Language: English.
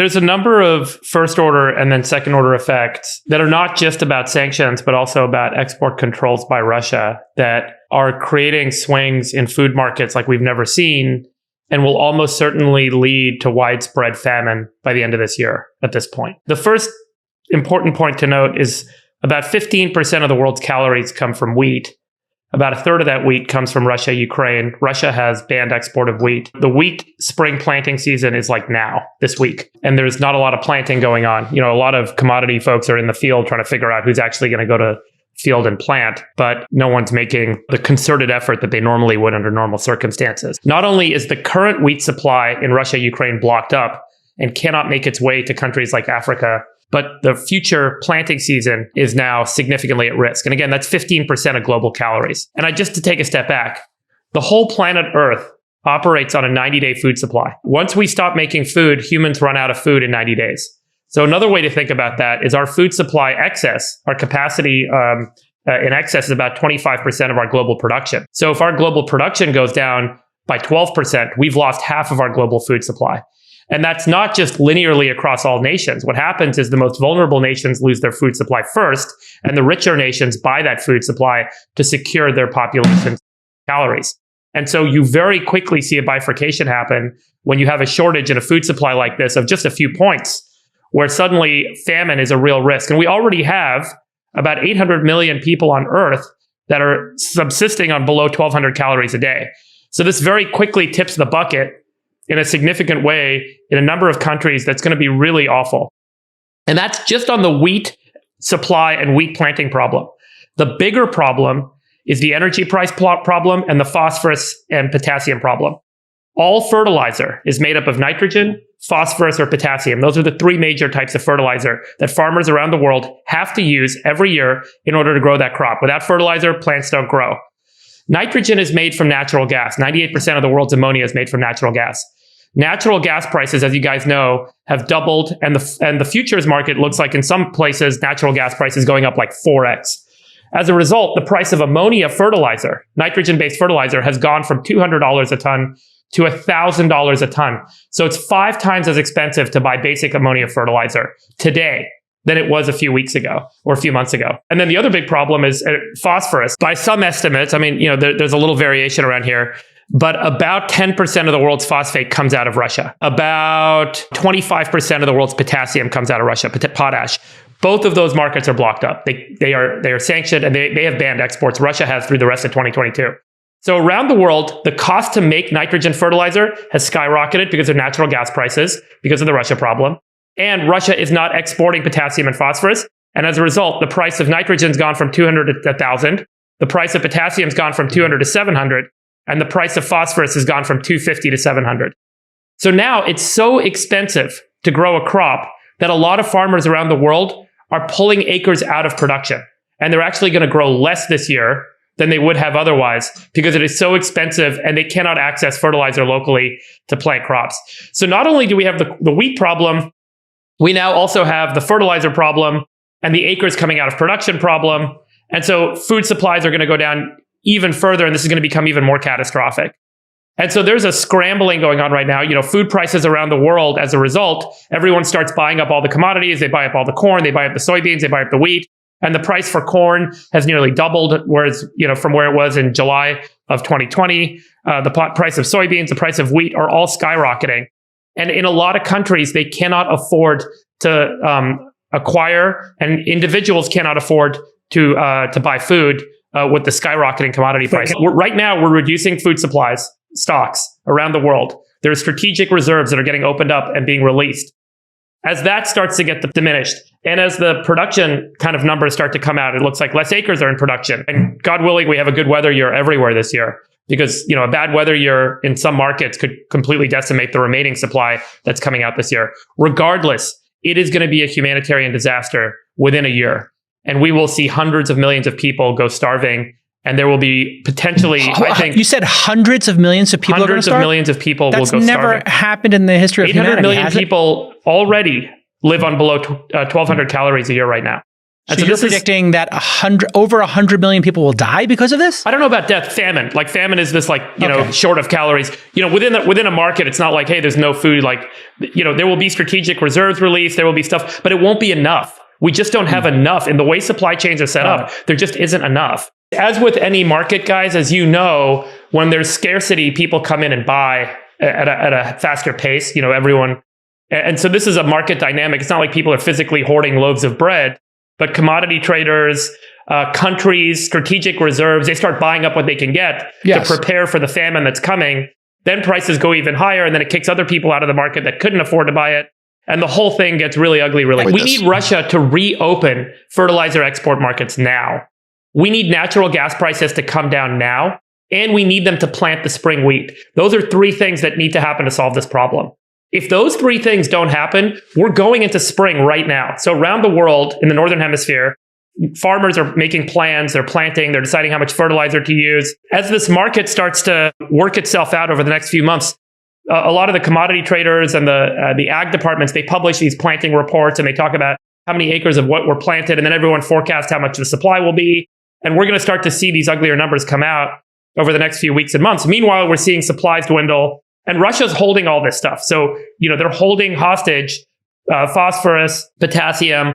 There's a number of first order and then second order effects that are not just about sanctions, but also about export controls by Russia that are creating swings in food markets like we've never seen and will almost certainly lead to widespread famine by the end of this year at this point. The first important point to note is about 15% of the world's calories come from wheat. About a third of that wheat comes from Russia, Ukraine. Russia has banned export of wheat. The wheat spring planting season is like now, this week. And there's not a lot of planting going on. A lot of commodity folks are in the field trying to figure out who's actually going to go to field and plant, but no one's making the concerted effort that they normally would under normal circumstances. Not only is the current wheat supply in Russia, Ukraine blocked up and cannot make its way to countries like Africa, but the future planting season is now significantly at risk. And again, that's 15% of global calories. And just to take a step back, the whole planet Earth operates on a 90-day food supply. Once we stop making food, humans run out of food in 90 days. So another way to think about that is our food supply excess, our capacity in excess is about 25% of our global production. So if our global production goes down by 12%, we've lost half of our global food supply. And that's not just linearly across all nations. What happens is the most vulnerable nations lose their food supply first, and the richer nations buy that food supply to secure their population's calories. And so you very quickly see a bifurcation happen when you have a shortage in a food supply like this of just a few points, where suddenly famine is a real risk. And we already have about 800 million people on Earth that are subsisting on below 1,200 calories a day. So this very quickly tips the bucket in a significant way in a number of countries that's going to be really awful. And that's just on the wheat supply and wheat planting problem. The bigger problem is the energy price problem and the phosphorus and potassium problem. All fertilizer is made up of nitrogen, phosphorus, or potassium. Those are the three major types of fertilizer that farmers around the world have to use every year in order to grow that crop. Without fertilizer, plants don't grow. Nitrogen is made from natural gas. 98% of the world's ammonia is made from natural gas. Natural gas prices, as you guys know, have doubled, and the futures market looks like in some places, natural gas prices going up like 4x. As a result, the price of ammonia fertilizer, nitrogen-based fertilizer, has gone from $200 a ton to $1,000 a ton. So it's 5 times as expensive to buy basic ammonia fertilizer today than it was a few weeks ago or a few months ago. And then the other big problem is phosphorus. By some estimates, there's a little variation around here, but about 10% of the world's phosphate comes out of Russia. About 25% of the world's potassium comes out of Russia, potash. Both of those markets are blocked up. They are sanctioned and they have banned exports. Russia has through the rest of 2022. So around the world, the cost to make nitrogen fertilizer has skyrocketed because of natural gas prices, because of the Russia problem. And Russia is not exporting potassium and phosphorus. And as a result, the price of nitrogen's gone from 200 to 1,000. The price of potassium's gone from 200 to 700. And the price of phosphorus has gone from 250 to 700. So now it's so expensive to grow a crop that a lot of farmers around the world are pulling acres out of production. And they're actually going to grow less this year than they would have otherwise because it is so expensive and they cannot access fertilizer locally to plant crops. So not only do we have the wheat problem, we now also have the fertilizer problem and the acres coming out of production problem. And so food supplies are going to go down even further, and this is going to become even more catastrophic. And so there's a scrambling going on right now. Food prices around the world, as a result, everyone starts buying up all the commodities. They buy up all the corn, they buy up the soybeans, they buy up the wheat. And the price for corn has nearly doubled, whereas, from where it was in July of 2020. The price of soybeans, the price of wheat are all skyrocketing. And in a lot of countries, they cannot afford to acquire, and individuals cannot afford to buy food with the skyrocketing commodity price. Right now, we're reducing food supplies, stocks around the world. There are strategic reserves that are getting opened up and being released. As that starts to get diminished, and as the production kind of numbers start to come out, it looks like less acres are in production. And God willing, we have a good weather year everywhere this year, because a bad weather year in some markets could completely decimate the remaining supply that's coming out this year. Regardless, it is going to be a humanitarian disaster within a year. And we will see hundreds of millions of people go starving. And there will be potentially, I think... You said hundreds of millions of people are going to starve? Hundreds of millions of people will go starving. That's never happened in the history of humanity. 800 million people already live on below 1,200 calories a year right now. So you're predicting that over 100 million people will die because of this? I don't know about death. Famine. Like famine is this short of calories. Within a market, it's not like, hey, there's no food. Like, there will be strategic reserves released. There will be stuff, but it won't be enough. We just don't have enough. In the way supply chains are set up, there just isn't enough. As with any market, guys, as you know, when there's scarcity, people come in and buy at a faster pace. Everyone. And so this is a market dynamic. It's not like people are physically hoarding loaves of bread. But commodity traders, countries, strategic reserves, they start buying up what they can get to prepare for the famine that's coming. Then prices go even higher, and then it kicks other people out of the market that couldn't afford to buy it. And the whole thing gets really ugly really quick. We need Russia to reopen fertilizer export markets now. We need natural gas prices to come down now. And we need them to plant the spring wheat. Those are three things that need to happen to solve this problem. If those three things don't happen, we're going into spring right now. So around the world, in the Northern Hemisphere, farmers are making plans, they're planting, they're deciding how much fertilizer to use. As this market starts to work itself out over the next few months, a lot of the commodity traders and the ag departments, they publish these planting reports and they talk about how many acres of what were planted, and then everyone forecasts how much the supply will be. And we're going to start to see these uglier numbers come out over the next few weeks and months. Meanwhile, we're seeing supplies dwindle. And Russia's holding all this stuff. So, they're holding hostage phosphorus, potassium,